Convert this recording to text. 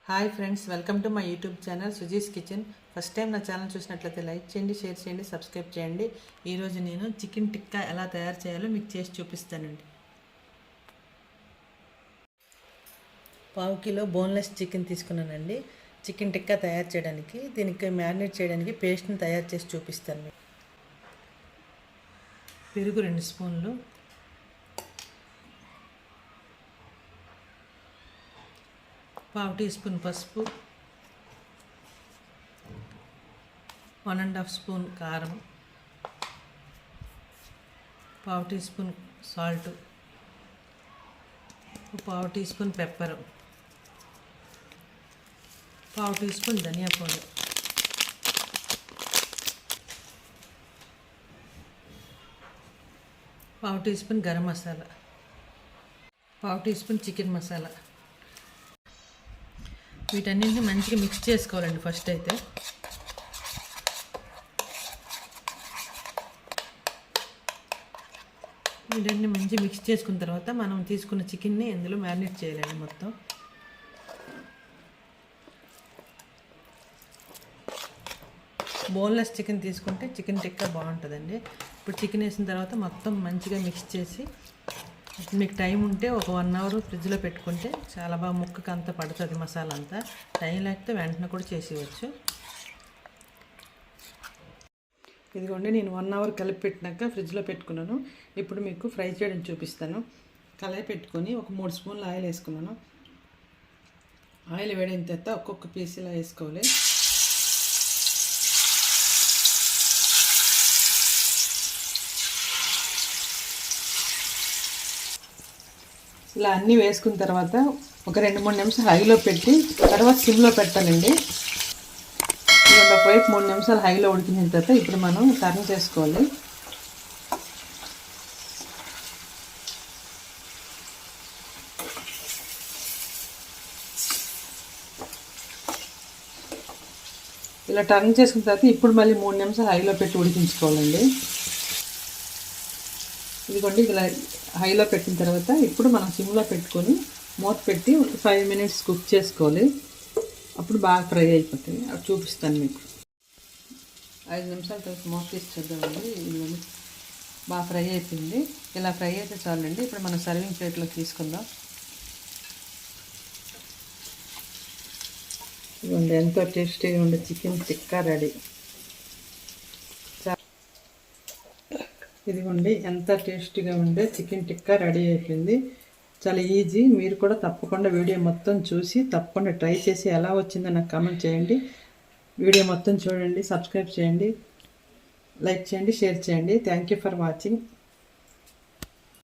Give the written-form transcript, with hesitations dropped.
Hi friends, welcome to my YouTube channel Suji's kitchen. First time నా channel చూసినట్లయితే like చేయండి, share చేయండి, subscribe చేయండి. ఈరోజు నేను చికెన్ టిక్కా ఎలా తయారు చేయాలో మీకు చేసి చూపిస్తానండి. 1/2 కిలో బోన్లెస్ చికెన్ తీసుకున్నానండి. చికెన్ టిక్కా తయారు చేయడానికి, దీనికి మ్యారినేట్ చేయడానికి పేస్ట్ని తయారు చేసి చూపిస్తాను. పెరుగు 2 స్పూన్లు, పావు టీ స్పూన్ పసుపు, 1½ స్పూన్ కారం, పావు టీ స్పూన్ సాల్ట్, పావు టీ స్పూన్ పెప్పర్, పావు టీ స్పూన్ ధనియా పౌడర్, పావు టీ స్పూన్ గరం మసాలా, పావు టీ స్పూన్ చికెన్ మసాలా. వీటన్నింటిని మంచిగా మిక్స్ చేసుకోవాలండి. ఫస్ట్ అయితే వీటన్ని మంచిగా మిక్స్ చేసుకున్న తర్వాత మనం తీసుకున్న చికెన్ని ఇందులో మ్యారినేట్ చేయాలండి. మొత్తం బోన్లెస్ చికెన్ తీసుకుంటే చికెన్ టిక్కా బాగుంటుందండి. ఇప్పుడు చికెన్ వేసిన తర్వాత మొత్తం మంచిగా మిక్స్ చేసి, మీకు టైం ఉంటే ఒక 1 అవర్ ఫ్రిడ్జ్లో పెట్టుకుంటే చాలా బాగా ముక్కకు అంతా పడుతుంది మసాలా అంతా. టైం లేకపోతే వెంటనే కూడా చేసేయచ్చు. ఇదిగోండి, నేను 1 అవర్ కలిపి పెట్టినాక ఫ్రిడ్జ్లో పెట్టుకున్నాను. ఇప్పుడు మీకు ఫ్రై చేయడం చూపిస్తాను. కళాయి పెట్టుకొని ఒక 3 స్పూన్లు ఆయిల్ వేసుకున్నాను. ఆయిల్ వేడిన తర్వాత ఒక్కొక్క పీస్ ఇలా వేసుకోవాలి. ఇలా అన్నీ వేసుకున్న తర్వాత ఒక 2-3 నిమిషాలు హైలో పెట్టి తర్వాత సిమ్లో పెట్టాలండి. ఒక వైపు 3 నిమిషాలు హైలో ఉడికిన తర్వాత ఇప్పుడు మనం టర్న్ చేసుకోవాలి. ఇలా టర్న్ చేసుకున్న తర్వాత ఇప్పుడు మళ్ళీ 3 నిమిషాలు హైలో పెట్టి ఉడికించుకోవాలండి. ఇదిగోండి, ఇలా హైలో పెట్టిన తర్వాత ఇప్పుడు మనం సిమ్లో పెట్టుకొని మూత పెట్టి ఒక 5 మినిట్స్ కుక్ చేసుకోవాలి. అప్పుడు బాగా ఫ్రై అయిపోతాయి. అవి చూపిస్తాను మీకు. 5 నిమిషాల తర్వాత మూత తీసి చూద్దామండి. ఇదిగోండి, బాగా ఫ్రై అయిపోయింది. ఇలా ఫ్రై అయితే చాలండి. ఇప్పుడు మనం సర్వింగ్ ప్లేట్లోకి తీసుకుందాం. ఇదిగోండి, ఎంతో టేస్టీగా ఉండే చికెన్ టిక్కా రెడీ. ఇదిగోండి, ఎంత టేస్టీగా ఉండే చికెన్ టిక్కా రెడీ అయిపోయింది. చాలా ఈజీ. మీరు కూడా తప్పకుండా వీడియో మొత్తం చూసి తప్పకుండా ట్రై చేసి ఎలా వచ్చిందో నాకు కామెంట్ చేయండి. వీడియో మొత్తం చూడండి, సబ్స్క్రైబ్ చేయండి, లైక్ చేయండి, షేర్ చేయండి. Thank you for watching.